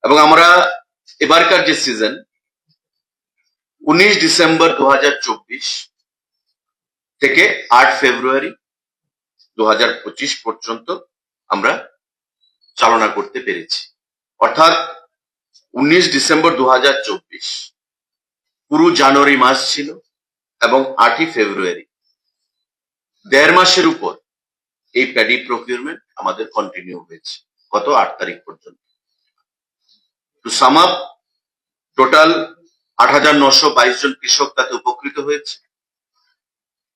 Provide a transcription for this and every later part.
এবং আমরা এবারকার যে সিজন 19 ডিসেম্বর 2024 থেকে 8 ফেব্রুয়ারি 2025 পর্যন্ত আমরা চালনা করতে পেরেছি। অর্থাৎ 19 ডিসেম্বর 2024 পুরো জানুয়ারি মাস ছিল এবং 8ই ফেব্রুয়ারি 1.5 মাসের উপর এই প্যাডি প্রকিউরমেন্ট আমাদের কন্টিনিউ হয়েছে গত 8 তারিখ পর্যন্ত। টু সাম আপ, টোটাল 8,922 জন কৃষক তাতে উপকৃত হয়েছে।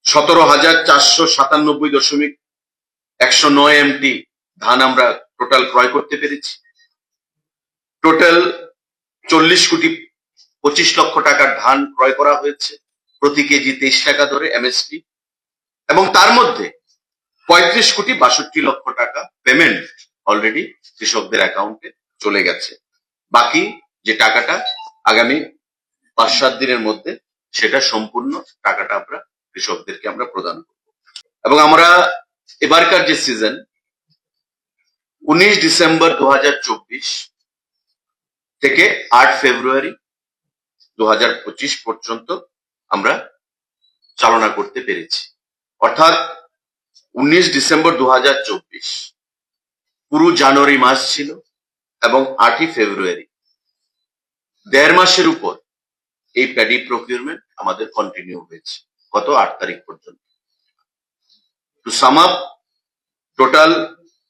17,497.109 MT ধান আমরা টোটাল ক্রয় করতে পেরেছি। টোটাল 40,25,00,000 টাকার ধান ক্রয় করা হয়েছে, প্রতি কেজি 23 টাকা ধরে MSP, এবং তার মধ্যে 35,62,00,000 টাকা পেমেন্ট অলরেডি কৃষকদের অ্যাকাউন্টে চলে গেছে। বাকি যে টাকাটা আগামী 5-7 দিনের মধ্যে সেটা সম্পূর্ণ টাকাটা আমরা কৃষকদেরকে আমরা প্রদান করব। এবং আমরা এবারকার যে সিজন 19 ডিসেম্বর 2024 থেকে 8 ফেব্রুয়ারি 2025 পর্যন্ত আমরা চালনা করতে পেরেছি। অর্থাৎ 19 ডিসেম্বর 2024 পুরো জানুয়ারি মাস ছিল এবং 8ই ফেব্রুয়ারি 1.5 মাসের উপর এই প্যাডি প্রকিউরমেন্ট আমাদের কন্টিনিউ হয়েছে গত 8 তারিখ পর্যন্ত। টু সাম আপ, টোটাল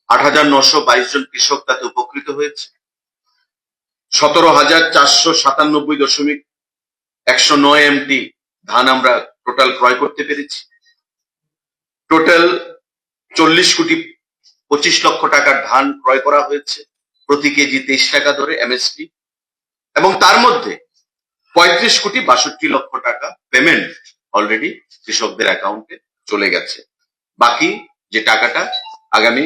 8,922 জন কৃষক তাতে উপকৃত হয়েছে। 17,497.109 MT ধান আমরা টোটাল ক্রয় করতে পেরেছি। টোটাল 40,25,00,000 টাকার ধান ক্রয় করা হয়েছে, প্রতি কেজি 23 টাকা ধরে MSP, এবং তার মধ্যে 35,62,00,000 টাকা পেমেন্ট অলরেডি কৃষকদের অ্যাকাউন্টে চলে গেছে। বাকি যে টাকাটা আগামী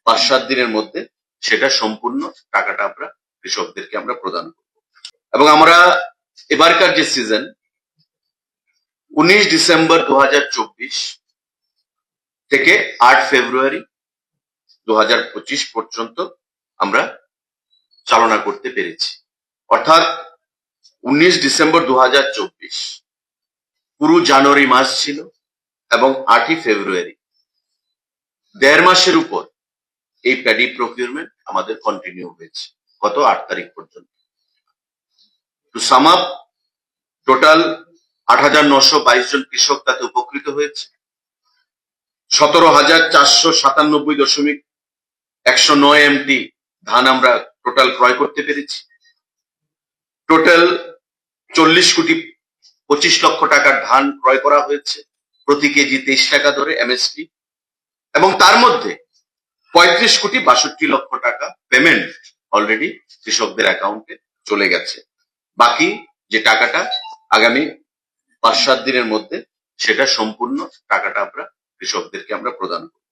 5-7 দিনের মধ্যে সেটা সম্পূর্ণ টাকাটা আমরা কৃষকদেরকে আমরা প্রদান করব। এবং আমরা এবারকার যে সিজন 19 ডিসেম্বর 2024 থেকে 8 ফেব্রুয়ারি 2025 পর্যন্ত আমরা চালনা করতে পেরেছি। অর্থাৎ 19 ডিসেম্বর 2024 পুরো জানুয়ারি মাস ছিল এবং 8ই ফেব্রুয়ারি 1.5 মাসের উপর এই প্যাডি প্রকিউরমেন্ট আমাদের কন্টিনিউ হয়েছে গত 8 তারিখ পর্যন্ত। টু সাম আপ, টোটাল 8,922 জন কৃষক তাতে উপকৃত হয়েছে। 17,497.109 MT ধান আমরা টোটাল ক্রয় করতে পেরেছি। টোটাল 40,25,00,000 টাকার ধান ক্রয় করা হয়েছে, প্রতি কেজি 23 টাকা ধরে MSP, এবং তার মধ্যে 35,62,00,000 টাকা পেমেন্ট অলরেডি কৃষকদের অ্যাকাউন্টে চলে গেছে। বাকি যে টাকাটা আগামী 5-7 দিনের মধ্যে সেটা সম্পূর্ণ টাকাটা আমরা কৃষকদেরকে আমরা প্রদান করব।